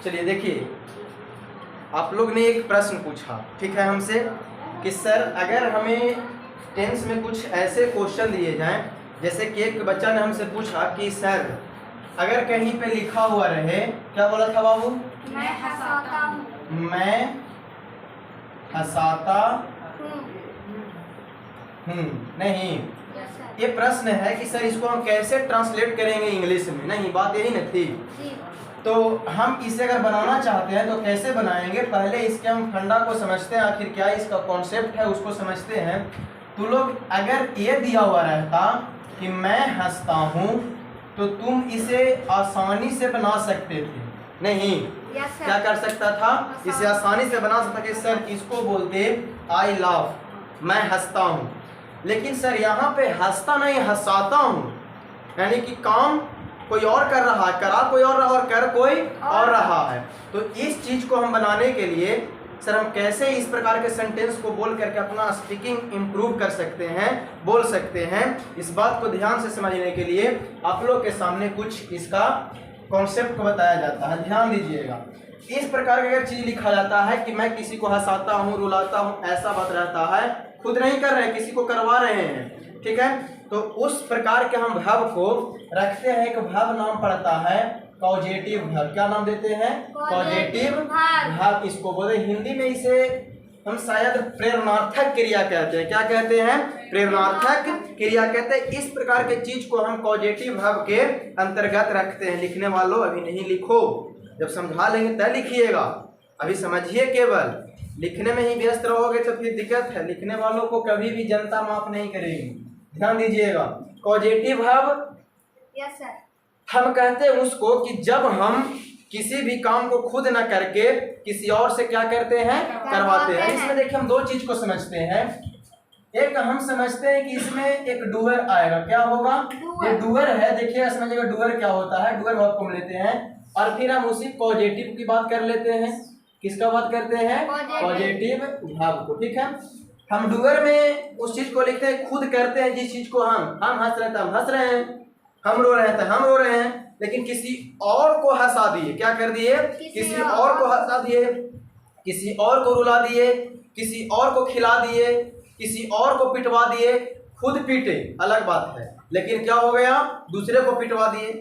चलिए देखिए, आप लोग ने एक प्रश्न पूछा, ठीक है, हमसे कि सर अगर हमें टेंस में कुछ ऐसे क्वेश्चन दिए जाएं, जैसे कि एक बच्चा ने हमसे पूछा कि सर अगर कहीं पे लिखा हुआ रहे, क्या बोला था बाबू? मैं हंसाता हूँ। मैं हंसाता हूँ। नहीं, ये प्रश्न है कि सर इसको हम कैसे ट्रांसलेट करेंगे इंग्लिश में। नहीं, बात यही न थी। तो हम इसे अगर बनाना चाहते हैं तो कैसे बनाएंगे, पहले इसके हम फंडा को समझते हैं, आखिर क्या इसका कॉन्सेप्ट है उसको समझते हैं। तो लोग अगर ये दिया हुआ रहता कि मैं हंसता हूँ तो तुम इसे आसानी से बना सकते थे। नहीं, क्या कर सकता था? इसे आसानी से बना सकता कि सर इसको बोलते आई लाफ, मैं हंसता हूँ। लेकिन सर यहाँ पे हंसता नहीं, हंसाता हूँ, यानी कि काम कोई और कर रहा है, करा कोई और और कर कोई और रहा है। तो इस चीज को हम बनाने के लिए सर हम कैसे इस प्रकार के सेंटेंस को बोल करके अपना स्पीकिंग इम्प्रूव कर सकते हैं, बोल सकते हैं, इस बात को ध्यान से समझने के लिए आप लोग के सामने कुछ इसका कॉन्सेप्ट को बताया जाता है। ध्यान दीजिएगा, इस प्रकार का अगर चीज लिखा जाता है कि मैं किसी को हंसाता हूँ, रुलाता हूँ, ऐसा बात रहता है, खुद नहीं कर रहे हैं, किसी को करवा रहे हैं, ठीक है, तो उस प्रकार के हम वर्ब को रखते हैं। एक वर्ब नाम पड़ता है कॉजेटिव वर्ब। क्या नाम देते हैं? Causative verb. इसको बोले हिंदी में, इसे हम शायद प्रेरणार्थक क्रिया कहते हैं। क्या कहते हैं? प्रेरणार्थक क्रिया कहते हैं। इस प्रकार के चीज को हम कॉजेटिव वर्ब के अंतर्गत रखते हैं। लिखने वालों अभी नहीं लिखो, जब समझा लेंगे तब लिखिएगा, अभी समझिए। केवल लिखने में ही व्यस्त रहोगे तो फिर दिक्कत है। लिखने वालों को कभी भी जनता माफ नहीं करेगी, ध्यान दीजिएगा। Causative verb yes sir. हम कहते हैं उसको कि जब हम किसी भी काम को खुद न करके किसी और से क्या करते हैं? करवाते हैं। इसमें देखिए हम दो चीज को समझते हैं। एक हम समझते हैं कि इसमें एक डूअर आएगा। क्या होगा? ये डूअर है। देखिए समझिएगा डूअर क्या होता है। डूअर वर्ब को हम लेते हैं और फिर हम उसी पॉजिटिव की बात कर लेते हैं। किसका बात करते हैं? पॉजिटिव वर्ब को, ठीक है। हम डूअर में उस चीज को लिखते हैं, खुद करते हैं जिस चीज को हम हंस रहे थे हम हंस रहे हैं, हम रो रहे थे हम रो रहे हैं, लेकिन किसी और को हंसा दिए। क्या कर दिए? किसी और को हंसा दिए, किसी और को रुला दिए, किसी और को खिला दिए, किसी और को पिटवा दिए। खुद पीटे अलग बात है, लेकिन क्या हो गया? दूसरे को पिटवा दिए।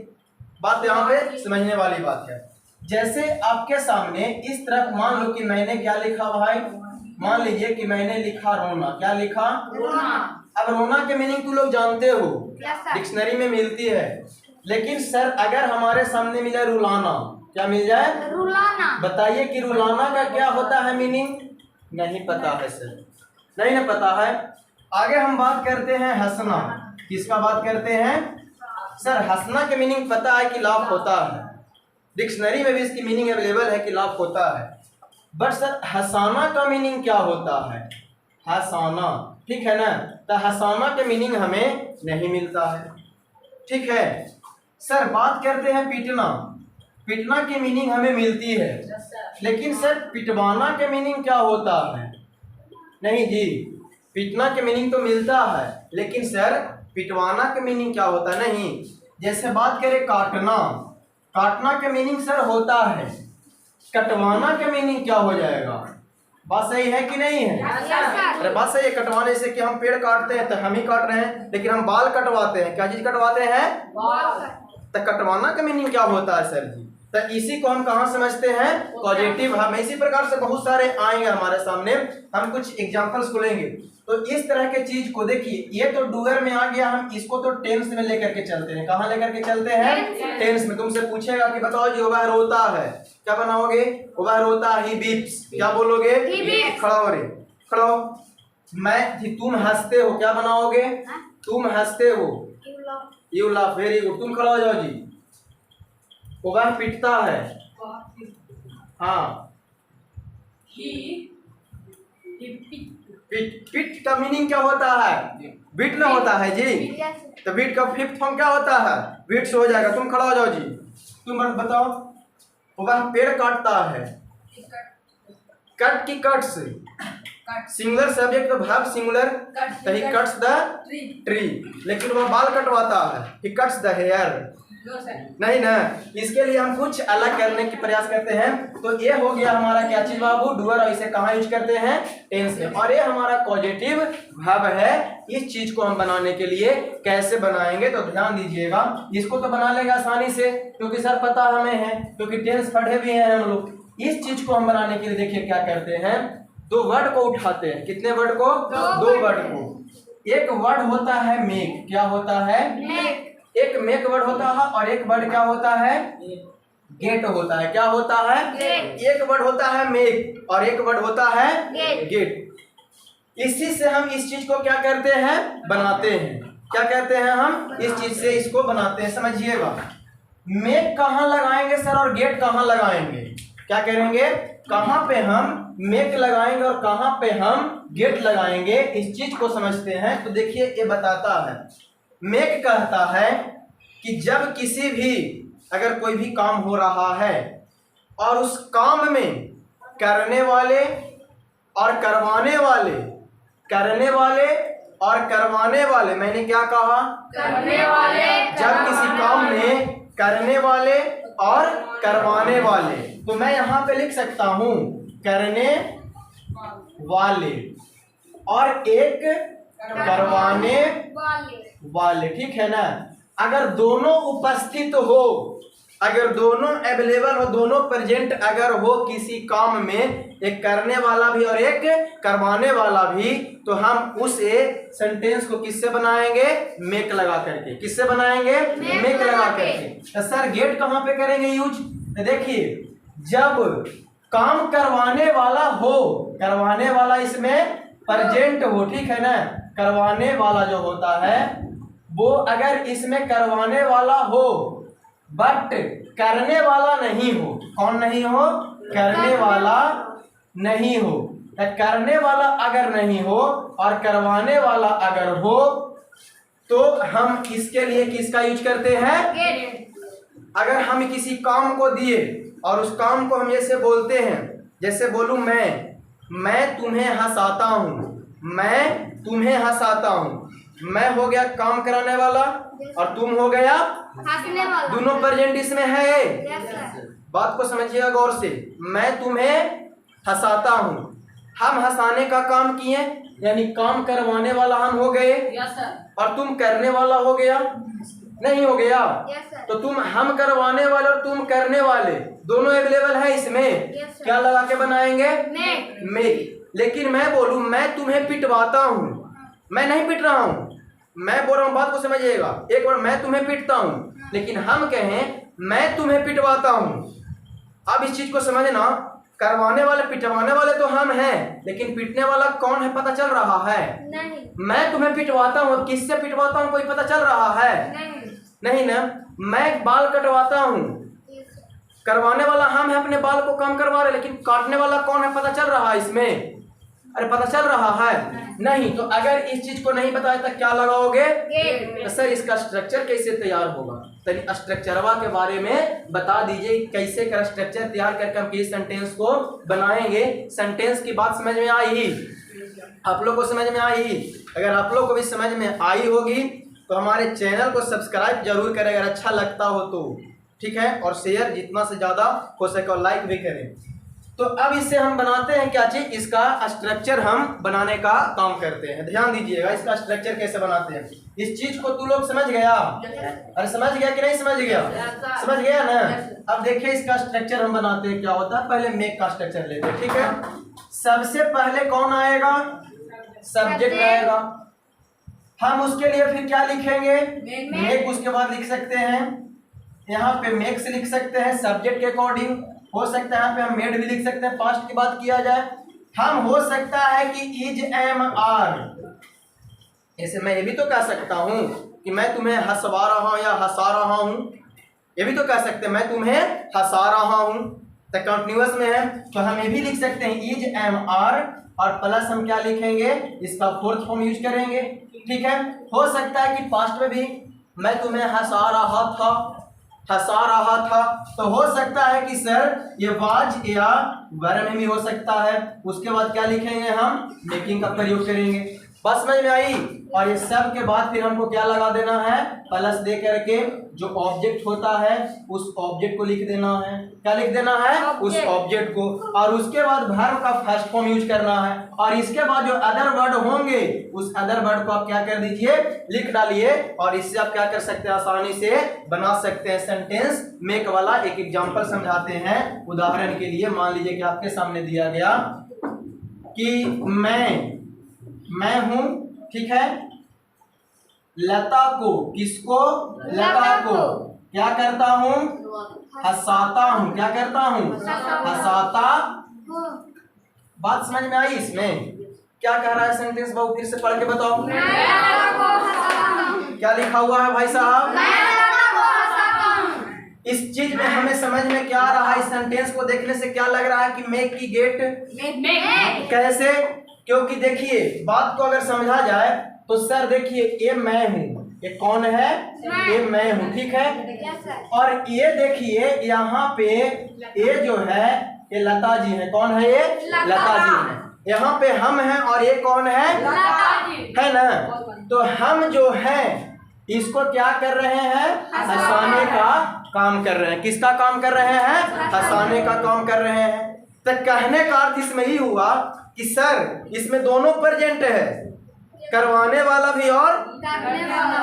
बात यहाँ पे समझने वाली बात है। जैसे आपके सामने इस तरफ मान लो कि मैंने क्या लिखा भाई, मान लीजिए कि मैंने लिखा रोना। क्या लिखा? रोना। अब रोना के मीनिंग तुम लोग जानते हो, डिक्शनरी में मिलती है। लेकिन सर अगर हमारे सामने मिल जाए रुलाना, क्या मिल जाए? रुलाना। बताइए कि रुलाना का क्या होता है मीनिंग? नहीं पता है सर, नहीं ना पता है। आगे हम बात करते हैं हंसना। किसका बात करते हैं? सर हंसना के मीनिंग पता है कि लाफ होता है, डिक्शनरी में भी इसकी मीनिंग अवेलेबल है कि लाफ होता है। बट सर हंसाना का मीनिंग क्या होता है? हंसाना, ठीक है ना। तो हंसाना के मीनिंग हमें नहीं मिलता है, ठीक है। सर बात करते हैं पीटना। पीटना की मीनिंग हमें मिलती है, लेकिन सर पिटवाना के मीनिंग क्या होता है? नहीं जी, पीटना के मीनिंग तो मिलता है, लेकिन सर पिटवाना के मीनिंग क्या होता है? नहीं। जैसे बात करें काटना, काटना के मीनिंग सर होता है, कटवाना के मीनिंग क्या हो जाएगा? बात सही है कि नहीं है? अरे बात सही है। कटवाने से कि हम पेड़ काटते हैं तो हम ही काट रहे हैं, लेकिन हम बाल कटवाते हैं। क्या चीज कटवाते हैं? तो कटवाना का मीनिंग क्या होता है सर जी? तो इसी को हम कहाँ समझते हैं? पॉजिटिव। हम इसी प्रकार से बहुत सारे आएंगे हमारे सामने, हम कुछ एग्जांपल्स को लेंगे। तो इस तरह के चीज को देखिए, ये तो डूअर में आ गया, हम इसको तो टेंस में लेकर के चलते हैं। कहाँ लेकर के चलते हैं? टेंस में। तुमसे पूछेगा कि बताओ जी वह रोता है, क्या बनाओगे? वह रोता ही बीप्स। क्या बोलोगे? खड़ा हो रे, खड़ा हो। मैं तुम हंसते हो, क्या बनाओगे? तुम हंसते हो, यू लाफ। वेरी गुड, तुम खड़ा हो जाओ जी। वह पिटता है, हाँ। पिट का मीनिंग क्या होता है? बीट में होता है जी। तो बीट का फिफ्थ फॉर्म क्या होता है? बीट से हो जाएगा। तुम खड़ा हो जाओ जी। तुम बताओ। वह पेड़ काटता है, कट की कट से, सिंगुलर सब्जेक्ट का वर्ब सिंगुलर, तो ही कट्स द ट्री। लेकिन वह बाल कटवाता है, ही कट्स द हेयर। नहीं ना, इसके लिए हम कुछ अलग करने की प्रयास करते हैं। तो ये हो गया हमारा क्या चीज बाबू, डूअर, और इसे कहाँ यूज करते हैं, टेंस में। और ये हमारा पॉजिटिव वर्ब है। इस चीज को हम बनाने के लिए कैसे बनाएंगे तो ध्यान दीजिएगा। इसको तो बना लेंगे आसानी से क्योंकि सर पता हमें है, क्योंकि टेंस पढ़े भी हैं हम लोग। इस चीज को हम बनाने के लिए देखिए क्या करते हैं, दो वर्ड को उठाते हैं। कितने वर्ड को, दो वर्ड को। एक वर्ड होता है मेक, क्या होता है, एक मेक वर्ड होता है, और एक वर्ड क्या होता है, गेट होता है। क्या होता है, एक वर्ड होता है मेक और एक वर्ड होता है गेट। इसी से हम इस चीज को क्या करते हैं, बनाते हैं। क्या करते हैं हम, इस चीज से इसको बनाते हैं। समझिएगा, मेक कहाँ लगाएंगे सर और गेट कहाँ लगाएंगे, क्या करेंगे, कहाँ पे हम मेक लगाएंगे और कहाँ पे हम गेट लगाएंगे, इस चीज को समझते हैं। तो देखिए ये बताता है, मेक कहता है कि जब किसी भी, अगर कोई भी काम हो रहा है और उस काम में करने वाले और करवाने वाले, करने वाले और करवाने वाले, मैंने क्या कहा, करने वाले, जब किसी काम में करने वाले और करवाने वाले, तो मैं यहाँ पे लिख सकता हूँ करने वाले और एक करवाने वाले, ठीक है ना। अगर दोनों उपस्थित हो, अगर दोनों अवेलेबल हो, दोनों प्रेजेंट अगर हो किसी काम में, एक करने वाला भी और एक करवाने वाला भी, तो हम उस सेंटेंस को किससे बनाएंगे, मेक लगा करके। किससे बनाएंगे, मेक लगा करके। तो सर गेट कहाँ पे करेंगे यूज, तो देखिए जब काम करवाने वाला हो, करवाने वाला इसमें प्रेजेंट हो, ठीक है ना। करवाने वाला जो होता है वो अगर इसमें करवाने वाला हो बट करने वाला नहीं हो, कौन नहीं हो, करने वाला नहीं हो, तो करने वाला अगर नहीं हो और करवाने वाला अगर हो, तो हम इसके लिए किसका यूज करते हैं, अगर हम किसी काम को दिए और उस काम को हम ऐसे बोलते हैं, जैसे बोलूं मैं तुम्हें हंसाता हूं, मैं तुम्हें हंसाता हूं। मैं हो गया काम कराने वाला और तुम हो गया हंसने वाला, दोनों प्रेजेंट इसमें है। यस सर, बात को समझिएगा गौर से, मैं तुम्हें हंसाता हूं, हम हंसाने का काम किए, यानी काम करवाने वाला हम हो गए, यस सर, और तुम करने वाला हो गया, नहीं हो गया, यस सर, तो तुम हम करवाने वाले और तुम करने वाले दोनों अवेलेबल है इसमें। यस सर, क्या लगा के बनाएंगे, मेक, मेक। लेकिन मैं बोलूं मैं तुम्हें पिटवाता हूं, मैं नहीं पिट रहा हूं, मैं बोल रहा हूं, बात को समझिएगा। एक बार मैं तुम्हें पिटता हूं, लेकिन हम कहें मैं तुम्हें पिटवाता हूं। अब इस चीज को समझना, करवाने वाले पिटवाने वाले तो हम हैं, लेकिन पिटने वाला कौन है पता चल रहा है, नहीं, मैं तुम्हें पिटवाता हूं, किससे पिटवाता हूं कोई पता चल रहा है, नहीं, नहीं ना। मैं बाल कटवाता हूं, यस सर, करवाने वाला हम है, अपने बाल को कम करवा रहे, लेकिन काटने वाला कौन है पता चल रहा है इसमें, अरे पता चल रहा है नहीं। तो अगर इस चीज को नहीं बताया तो क्या लगाओगे, गेट, तो सर इसका स्ट्रक्चर कैसे तैयार होगा, तो स्ट्रक्चरवा के बारे में बता दीजिए, कैसे का स्ट्रक्चर तैयार करके हम किस सेंटेंस को बनाएंगे। सेंटेंस की बात समझ में आई, आप लोग को समझ में आई, अगर आप लोग को भी समझ में आई होगी तो हमारे चैनल को सब्सक्राइब जरूर करें अगर अच्छा लगता हो तो, ठीक है, और शेयर जितना से ज़्यादा हो सके और लाइक भी करें। तो अब इससे हम बनाते हैं क्या चीज, इसका स्ट्रक्चर हम बनाने का काम करते हैं। ध्यान दीजिएगा इसका स्ट्रक्चर कैसे बनाते हैं। इस चीज को तू लोग समझ गया, अरे समझ गया कि नहीं समझ गया, समझ गया ना। अब देखिए इसका स्ट्रक्चर हम बनाते हैं क्या होता है, पहले मेक का स्ट्रक्चर लेते हैं, ठीक है। सबसे पहले कौन आएगा, सब्जेक्ट आएगा, हम उसके लिए फिर क्या लिखेंगे, मेक। उसके बाद लिख सकते हैं यहाँ पे मेक से लिख सकते हैं सब्जेक्ट के अकॉर्डिंग, हो सकता है यहाँ पे हम मेड भी लिख सकते हैं। पास्ट की बात किया जाए, हम हो सकता है कि इज एम आर, ऐसे मैं ये भी तो कह सकता हूँ कि मैं तुम्हें हंसवा रहा हूँ या हंसा रहा हूँ, ये भी तो कह सकते हैं मैं तुम्हें हंसा रहा हूँ, तो कंटिन्यूअस में है, तो हम ये भी लिख सकते हैं इज एम आर, और प्लस हम क्या लिखेंगे, इसका फोर्थ फॉर्म यूज करेंगे, ठीक है। हो सकता है कि पास्ट में भी मैं तुम्हें हंसा रहा था, हंसा रहा था, तो हो सकता है कि सर ये वाज या वर में भी हो सकता है। उसके बाद क्या लिखेंगे, हम मेकिंग का प्रयोग करेंगे। बस समझ में आई। और ये सब के बाद फिर हमको क्या लगा देना है, प्लस दे करके जो ऑब्जेक्ट होता है उस ऑब्जेक्ट को लिख देना है। क्या लिख देना है? उस ऑब्जेक्ट को। और उसके बाद वर्ब का फर्स्ट फॉर्म यूज करना है और इसके बाद जो अदर वर्ड होंगे उस अदर वर्ड को आप क्या कर दीजिए, लिख डालिए। और इससे आप क्या कर सकते हैं, आसानी से बना सकते हैं सेंटेंस मेक वाला। एक एग्जांपल समझाते हैं। उदाहरण के लिए मान लीजिए कि आपके सामने दिया गया कि मैं हूं, ठीक है, लता को, किसको? लता को क्या करता हूं? हंसाता हूं। क्या करता हूं? हंसाता। बात समझ में आई? इसमें क्या कह रहा है सेंटेंस? बाबू फिर से पढ़ के बताओ। क्या लिखा हुआ है भाई साहब? इस चीज में हमें समझ में क्या आ रहा है? इस सेंटेंस को देखने से क्या लग रहा है कि मेक की गेट कैसे? क्योंकि देखिए बात को अगर समझा जाए तो सर देखिए ये मैं हूँ, ये कौन है? ये मैं हूँ, ठीक है। और ये देखिए यहाँ पे ये जो है ये लता जी है। कौन है ये? लता जी है। यहाँ पे हम हैं और ये कौन है? है ना। तो हम जो हैं इसको क्या कर रहे हैं? हंसाने का काम कर रहे हैं। किसका काम कर रहे हैं? हंसाने का काम कर रहे हैं। तो कहने का अर्थ इसमें ही हुआ कि सर इसमें दोनों प्रेजेंट है, करवाने वाला भी और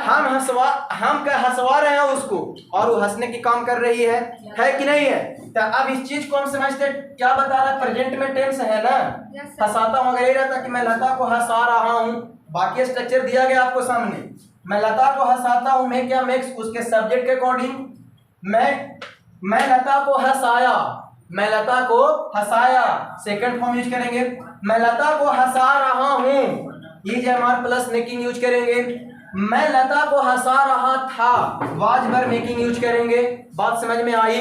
हम हंसवा रहे हैं उसको और वो हंसने की काम कर रही है कि नहीं है? तो अब इस चीज को हम समझते क्या बता रहा है? प्रेजेंट में टेंस है ना। हंसाता हूँ अगर ये रहता कि मैं लता को हंसा रहा हूँ, बाकी स्ट्रक्चर दिया गया आपको सामने। मैं लता को हंसाता हूँ, मैं क्या मेक्स उसके सब्जेक्ट के अकॉर्डिंग मैं लता को हंसाया, मैं लता को हंसाया सेकंड फॉर्म यूज करेंगे। मैं लता को हंसा रहा हूँ, ये जो हमारे प्लस मेकिंग यूज करेंगे। मैं लता को हंसा रहा था, वाज भर मेकिंग यूज करेंगे। बात समझ में आई?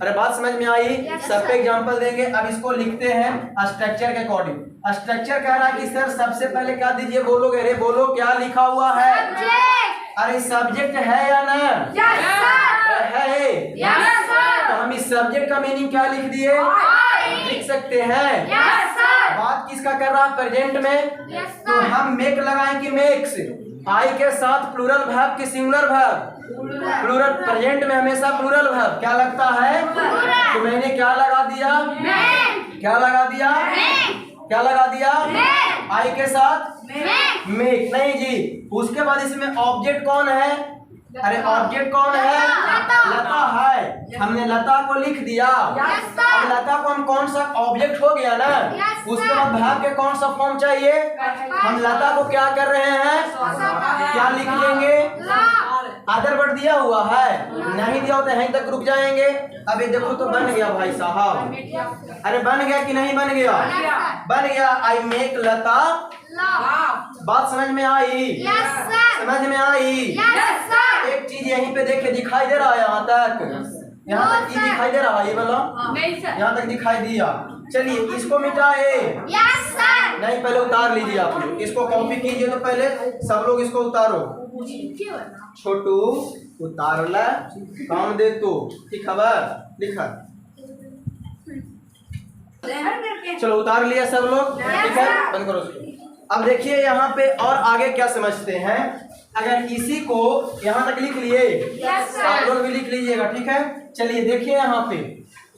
अरे बात समझ में आई? सब पे एग्जांपल देंगे। अब इसको लिखते हैं स्ट्रक्चर के अकॉर्डिंग। स्ट्रक्चर कह रहा है कि सर सबसे पहले क्या दीजिए, बोलोगे? अरे बोलो क्या लिखा हुआ है? अरे सब्जेक्ट है या ना? है। तो हम इस सब्जेक्ट का मीनिंग क्या लिख दिए? लिख सकते हैं। बात किसका कर रहा है? प्रेजेंट में। तो हम मेक लगाएं कि मेक्स, आई के साथ प्लूरल वर्ब की सिंगुलर वर्ब? प्लूरल। प्रेजेंट में हमेशा प्लूरल वर्ब क्या लगता है? तो मैंने क्या लगा दिया? क्या लगा दिया? क्या लगा दिया? आई के साथ मेक। नहीं जी, उसके बाद इसमें ऑब्जेक्ट कौन है? अरे ऑब्जेक्ट कौन है? लता है। हमने लता को लिख दिया। अब लता को हम कौन सा ऑब्जेक्ट हो गया ना, उसके बाद वर्ब के कौन सा फॉर्म चाहिए? हम लता को क्या कर रहे हैं? क्या लिख लेंगे? अदर वर्ड दिया हुआ है, नहीं दिया होता यहीं तक रुक जाएंगे। अब ये देखो तो बन गया भाई साहब। अरे बन गया कि नहीं बन गया? बन गया। आई मेक लता। बात समझ में आई? समझ में आई? एक चीज यहीं पे देखिए दिखाई दे रहा है, यहाँ तक, यहाँ तक चीज दिखाई दे रहा है? ये बोलो यहाँ तक दिखाई दिया। चलिए इसको मिटाए। नहीं पहले उतार लीजिए आप लोग, इसको कॉपी कीजिए। तो पहले सब लोग इसको उतारो। छोटू उतार ला, काम दे तो ठीक खबर लिखा। चलो उतार लिया सब लोग, ठीक है, बंद करो उसको। अब देखिए यहाँ पे और आगे क्या समझते हैं। अगर इसी को यहाँ तक लिख लिए, आप लोग भी लिख लीजिएगा, ठीक है। चलिए देखिए यहाँ पे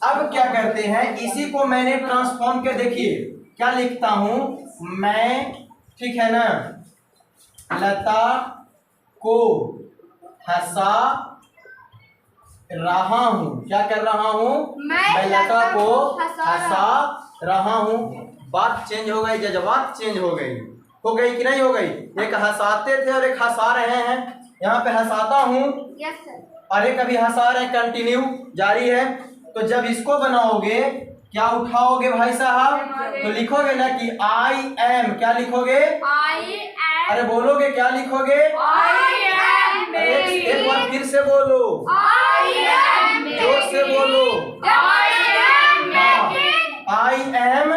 अब क्या करते हैं, इसी को मैंने ट्रांसफॉर्म के देखिए क्या लिखता हूँ मैं, ठीक है ना। लता को हंसा रहा हूँ, क्या कर रहा हूँ? मैं लता को हंसा रहा हूँ। बात चेंज हो गई, जज्बात चेंज हो गई कि नहीं हो गई? एक हंसाते थे और एक हंसा रहे हैं। यहाँ पे हंसाता हूँ और एक अभी हंसा रहे, कंटिन्यू जारी है। तो जब इसको बनाओगे क्या उठाओगे भाई साहब? तो लिखोगे ना कि आई एम। क्या लिखोगे? अरे बोलोगे क्या लिखोगे? एक बार फिर से बोलो, जोर से बोलो। आई एम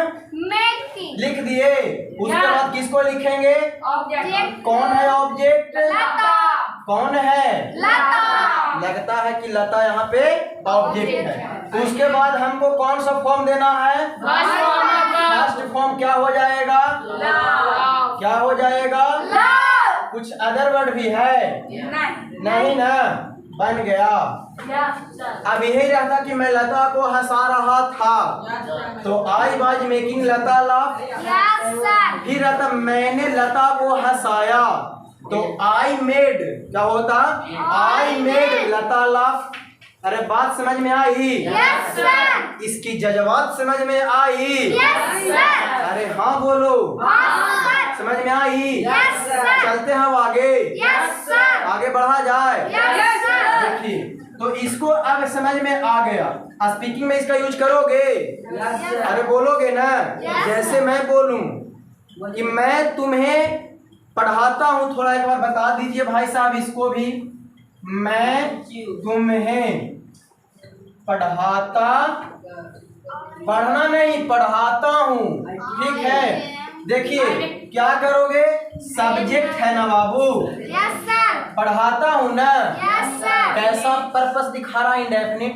लिख दिए। उसके बाद किसको लिखेंगे? कौन है ऑब्जेक्ट? कौन है? लगता है कि लता यहाँ पे ऑब्जेक्ट है। तो उसके बाद हमको कौन सा फॉर्म देना है? फर्स्ट फॉर्म क्या हो जाएगा? क्या हो जाएगा? कुछ अदर वर्ड भी है? नहीं ना, बन गया। अब यही रहता कि मैं लता को हंसा रहा था, तो I was making Lata laugh. फिर रहता मैंने लता को हंसाया, तो आई मेड क्या होता? I made Lata laugh. अरे बात समझ में आई? इसकी जज्बात समझ में आई? अरे हाँ बोलो, समझ में आई? चलते हैं आगे, आगे बढ़ा जाए। देखिए, तो इसको अब समझ में आ गया। स्पीकिंग में इसका यूज करोगे? अरे बोलोगे ना? जैसे मैं बोलूं कि मैं तुम्हें पढ़ाता हूं, थोड़ा एक बार बता दीजिए भाई साहब इसको भी। मैं तुम्हें पढ़ाता, पढ़ना नहीं पढ़ाता हूँ, ठीक है। देखिए क्या करोगे? सब्जेक्ट है ना बाबू, पढ़ाता हूँ ना, कैसा पर्पस दिखा रहा है? इंडेफिनिट,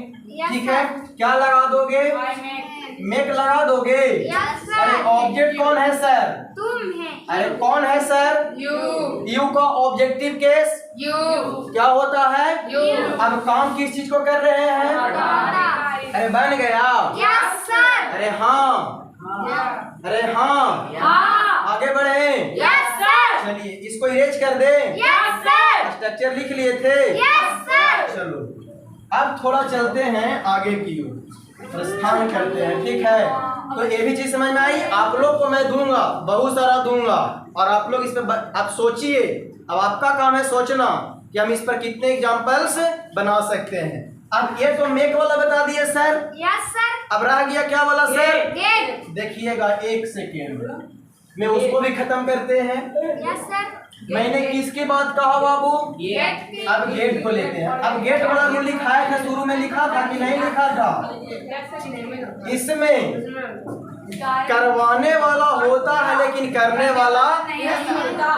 ठीक है। क्या लगा दोगे? मेक लगा दोगे। अरे ऑब्जेक्ट कौन है सर? तुम है। अरे कौन है सर? यू का ऑब्जेक्टिव केस क्या होता है? अब काम किस चीज को कर रहे हैं? अरे बन गया। अरे हाँ, अरे हाँ, आगे बढ़े। चलिए इसको इरेज कर दे। स्ट्रक्चर लिख लिए थे। चलो अब थोड़ा चलते हैं आगे की ओर, प्रस्थान करते हैं, ठीक है। तो ये भी चीज समझ में आई? आप लोग को मैं दूंगा, बहुत सारा दूंगा, और आप लोग इस पर आप सोचिए। अब आपका काम है सोचना कि हम इस पर कितने एग्जाम्पल्स बना सकते हैं। अब ये तो मेक वाला बता दिए सर। अब रह गया क्या वाला सर? देखिएगा एक सेकेंड में उसको भी खत्म करते हैं। मैंने किसकी बात कहा बाबू? अब गेट को लेते हैं। अब गेट वाला जो लिखा है, शुरू में लिखा था कि नहीं लिखा था? इसमें करवाने वाला होता है लेकिन करने वाला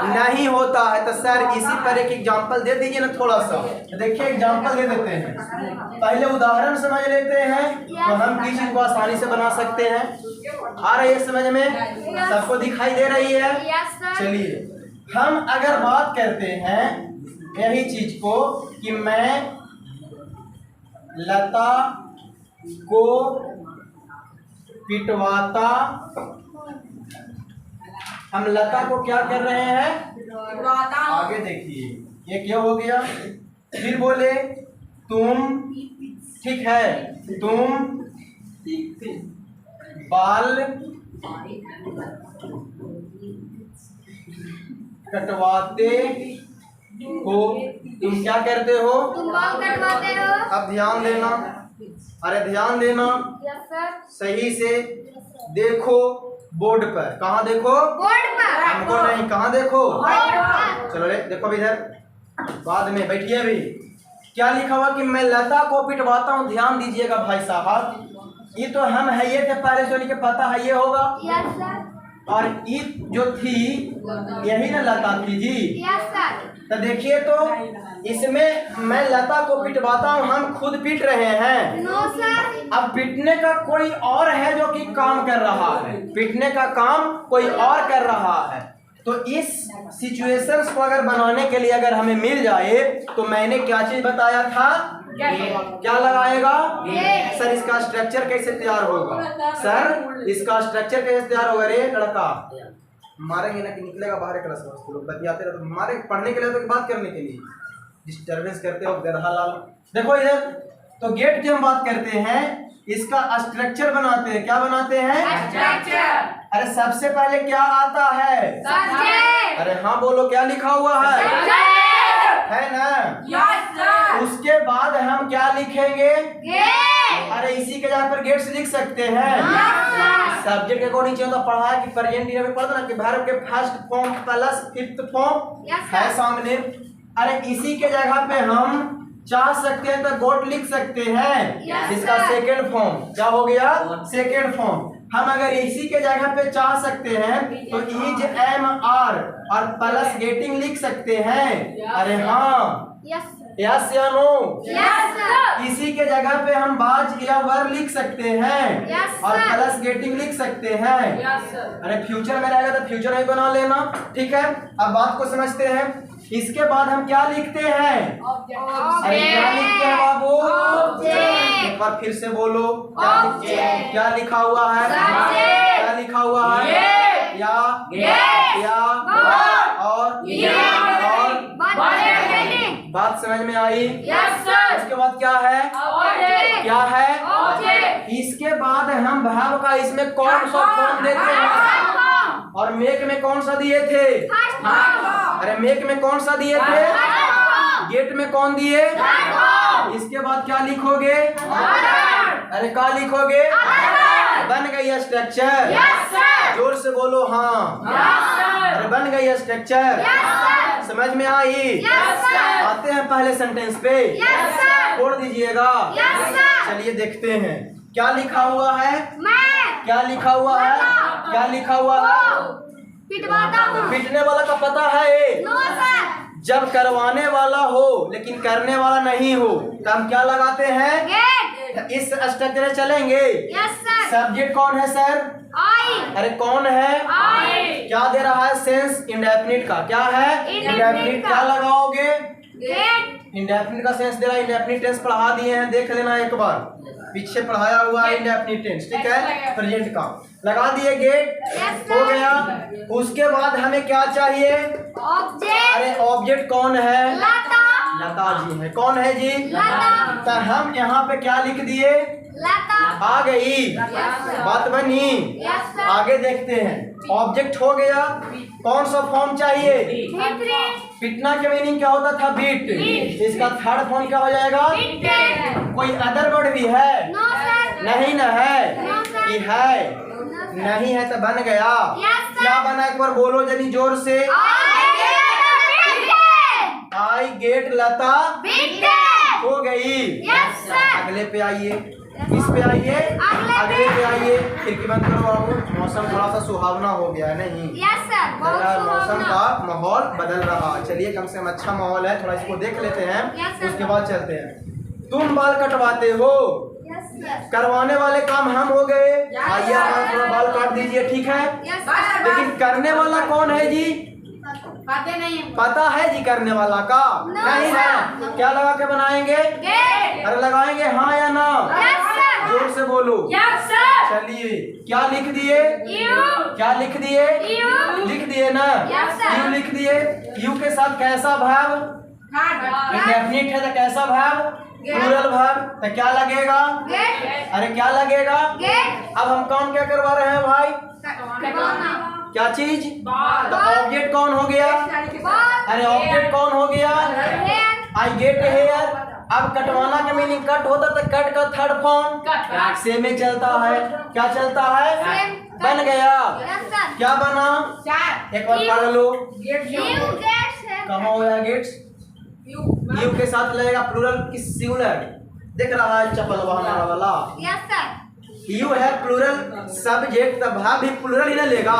नहीं होता है। तो सर इसी पर एक एग्जांपल दे दीजिए ना थोड़ा सा। देखिए एग्जांपल दे देते हैं, पहले उदाहरण समझ लेते हैं, तो हम किसी को आसानी से बना सकते हैं। आ रही है समझ में? सबको दिखाई दे रही है? चलिए हम अगर बात करते हैं यही चीज को कि मैं लता को पिटवाता, हम लता को क्या कर रहे हैं? आगे देखिए ये क्या हो गया? फिर बोले तुम, ठीक है, तुम बाल कटवाते हो, तुम क्या करते हो? तुम बाल कटवाते हो। अब ध्यान देना, अरे ध्यान देना सही से। देखो बोर्ड पर, कहाँ देखो? बोर्ड पर। हमको नहीं, कहाँ देखो? बोर्ड पर। चलो रे देखो इधर, बाद में बैठिए। अभी क्या लिखा हुआ कि मैं लता को पिटवाता हूँ? ध्यान दीजिएगा भाई साहब, ये तो हम है ये थे पहले से के पता है ये होगा। और ईद जो थी यही ना लता थी जी। तो देखिए तो इसमें मैं लता को पिटवाता हूँ, हम खुद पीट रहे हैं। No sir. अब पीटने का कोई और है जो कि काम कर रहा है, पीटने का काम कोई और कर रहा है। तो इस सिचुएशंस को अगर बनाने के लिए अगर हमें मिल जाए तो मैंने क्या चीज बताया था? क्या लगाएगा सर? इसका स्ट्रक्चर कैसे तैयार होगा सर? इसका स्ट्रक्चर कैसे तैयार होगा? रे लड़का मारेंगे ना कि निकलेगा बाहर क्लास में, लोग बतियाते रहो, मारे पढ़ने के लिए तो बात करने के लिए डिस्टर्बेंस करते हो गधा लाल। देखो इधर तो गेट की हम बात करते हैं, इसका स्ट्रक्चर बनाते हैं। क्या बनाते हैं? स्ट्रक्चर। अरे सबसे पहले क्या आता है? सब्जेक्ट। अरे हाँ बोलो, क्या लिखा हुआ है? है ना? उसके बाद हम क्या लिखेंगे? अरे इसी के जगह पर गेट्स लिख सकते हैं। सब्जेक्ट के अकॉर्डिंग चाहिए तो पढ़ा है कि प्रेजेंट ईयर में पढ़ता ना कि वर्ब के first form plus fifth form है सामने। अरे इसी के जगह पे हम चाह सकते हैं तो गोट लिख सकते हैं, इसका सेकेंड फॉर्म क्या हो गया? Second form. हम अगर इसी के जगह पे चाह सकते हैं तो इज एम आर और प्लस गेटिंग लिख सकते हैं। अरे हाँ, यस या नो? इसी के जगह पे हम बाज या वर लिख सकते हैं और प्लस गेटिंग लिख सकते हैं। अरे फ्यूचर में रहेगा तो फ्यूचर ही बना लेना, ठीक है। अब बात को समझते हैं। इसके बाद हम क्या लिखते हैं? अरे क्या लिखते हैं बाबू? एक बार फिर से बोलो, क्या लिखा हुआ है? क्या लिखा हुआ है? या और बात समझ में आई? उसके बाद क्या है? क्या है? इसके बाद हम भाव का इसमें कौन सा फॉर्म देते हैं? और मेक में कौन सा दिए थे? अरे मेक में कौन सा दिए थे? गेट में कौन दिए? इसके बाद क्या लिखोगे? अरे क्या लिखोगे? बन गई स्ट्रक्चर। जोर से बोलो हाँ। अरे बन गई स्ट्रक्चर। समझ में आई? आते हैं पहले सेंटेंस पे, छोड़ दीजिएगा। चलिए देखते हैं क्या लिखा हुआ है। क्या लिखा हुआ है? क्या लिखा हुआ है? पिटने वाला का पता है? जब करवाने वाला हो लेकिन करने वाला नहीं हो तो हम क्या लगाते हैं? इस स्ट्रक्चर चलेंगे। सब्जेक्ट कौन है सर? अरे कौन है? क्या दे रहा है? सेंस इंडेफिनिट का। क्या है? इंडेफिनिट। क्या लगाओगे? इंडेफिनिट का सेंस दे रहा है। इंडेफिनिट टेंस पढ़ा दिए हैं, देख लेना एक बार, पीछे पढ़ाया हुआ है इंडेफिनिट टेंस, ठीक है? प्रेजेंट का लगा दिए, गेट हो गया। उसके बाद हमें क्या चाहिए? अरे ऑब्जेक्ट कौन है? लता जी है। कौन है जी? तो हम यहाँ पे क्या लिख दिए? आ गई बात बनी। आगे देखते हैं। ऑब्जेक्ट हो गया, कौन सा फॉर्म चाहिए? पिटना के मीनिंग क्या होता था? बीट। इसका थर्ड फॉर्म क्या हो जाएगा? कोई अदर वर्ड भी है? नहीं ना है? कि है? नहीं है तो बन गया। क्या बना एक बार बोलो जनी जोर से। आई गेट लता हो गई। अगले पे आइए, इस पे आइए, अगले पे आइए। खिड़की बंद करो बाबू, मौसम थोड़ा सा सुहावना हो गया है। नहीं मौसम का माहौल बदल रहा। चलिए कम से कम अच्छा माहौल है, थोड़ा इसको देख लेते हैं, उसके बाद चलते हैं। तुम बाल कटवाते हो, करवाने वाले काम हम हो गए। आइए आप थोड़ा बाल काट दीजिए, ठीक है? लेकिन करने वाला कौन है जी? पता है जी करने वाला का? नहीं है। क्या लगा के बनाएंगे? अरे लगाएंगे हाँ या ना? जोर से बोलो। चलिए क्या लिख दिए? क्या लिख दिए? लिख दिए ना? यू लिख दिए। यू के साथ कैसा भाव? इंडेफिनिट है तो कैसा भाव? प्लूरल भाव। तो क्या लगेगा? अरे क्या लगेगा? अब हम काम क्या करवा रहे हैं भाई? क्या चीज? तो ऑब्जेक्ट कौन हो गया? अरे ऑब्जेक्ट कौन हो गया? I get here. अब कटवाना का मीनिंग कट होता तो कट का थर्ड फॉर्म से में चलता है। क्या चलता है? बन गया। क्या बना? एक बार पढ़ लो। कहाँ होया गेट्स? यू के साथ लगेगा प्लूरल की सिंगुलर। दिख रहा है चप्पल बहाने वाला? यू है प्लूरल सब्जेक्ट, तब भाव भी प्लूरल ही ना लेगा।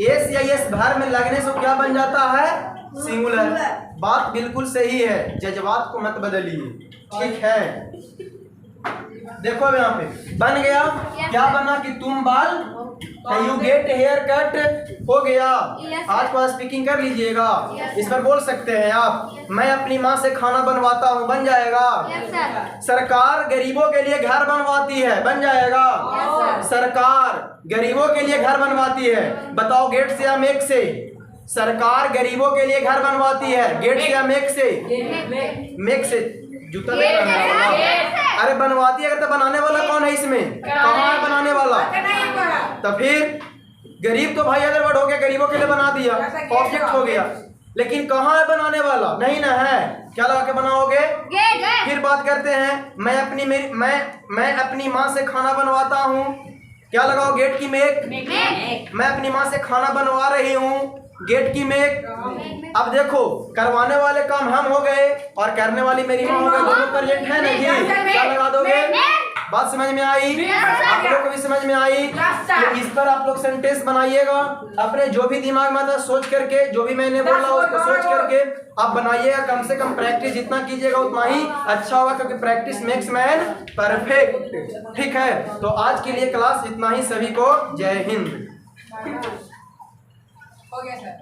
एस या एस भार में लगने से क्या बन जाता है? सिंगुलर। बात बिल्कुल सही है, जज्बात को मत बदलिए, ठीक है? देखो अब यहाँ पे बन गया। क्या बना कि तुम बाल, यू गेट हेयर कट हो गया। आज को स्पीकिंग कर लीजिएगा, इस पर बोल सकते हैं आप। मैं अपनी माँ से खाना बनवाता हूँ, बन जाएगा। सरकार गरीबों के लिए घर बनवाती है, बन जाएगा। सरकार गरीबों के लिए घर बनवाती है। बताओ गेट से या मेक से? सरकार गरीबों के लिए घर बनवाती है, गेट से या मेक से? मेक से। जूता नहीं पहनने वाला। अरे बनवाती है, अगर तो बनाने वाला कौन है इसमें? कहाँ है बनाने वाला? तो फिर गरीब तो भाई अगर वर्ड हो गया, गरीबों के लिए बना दिया, ऑब्जेक्ट हो गया। लेकिन कहाँ है बनाने वाला? नहीं ना है। क्या लगा के बनाओगे? फिर बात करते हैं। मैं अपनी माँ से खाना बनवाता हूँ। क्या लगाओ? गेट की मेक। मैं अपनी माँ से खाना बनवा रही हूँ, गेट की मेक। अब देखो करवाने वाले काम हम हो गए और करने वाली मेरी माँ हो गए, दोनों प्रेजेंट है ना जी? क्या लगा दोगे? बात समझ में आई? आप लोग को भी समझ में आई? तो इस पर आप लोग सेंटेंस बनाइएगा अपने जो भी दिमाग में आता सोच करके, जो भी मैंने बोला उसको सोच करके आप बनाइएगा। कम से कम प्रैक्टिस जितना कीजिएगा उतना ही अच्छा होगा, क्योंकि प्रैक्टिस मेक्स मैन परफेक्ट, ठीक है? तो आज के लिए क्लास इतना ही। सभी को जय हिंद। हो गया सर।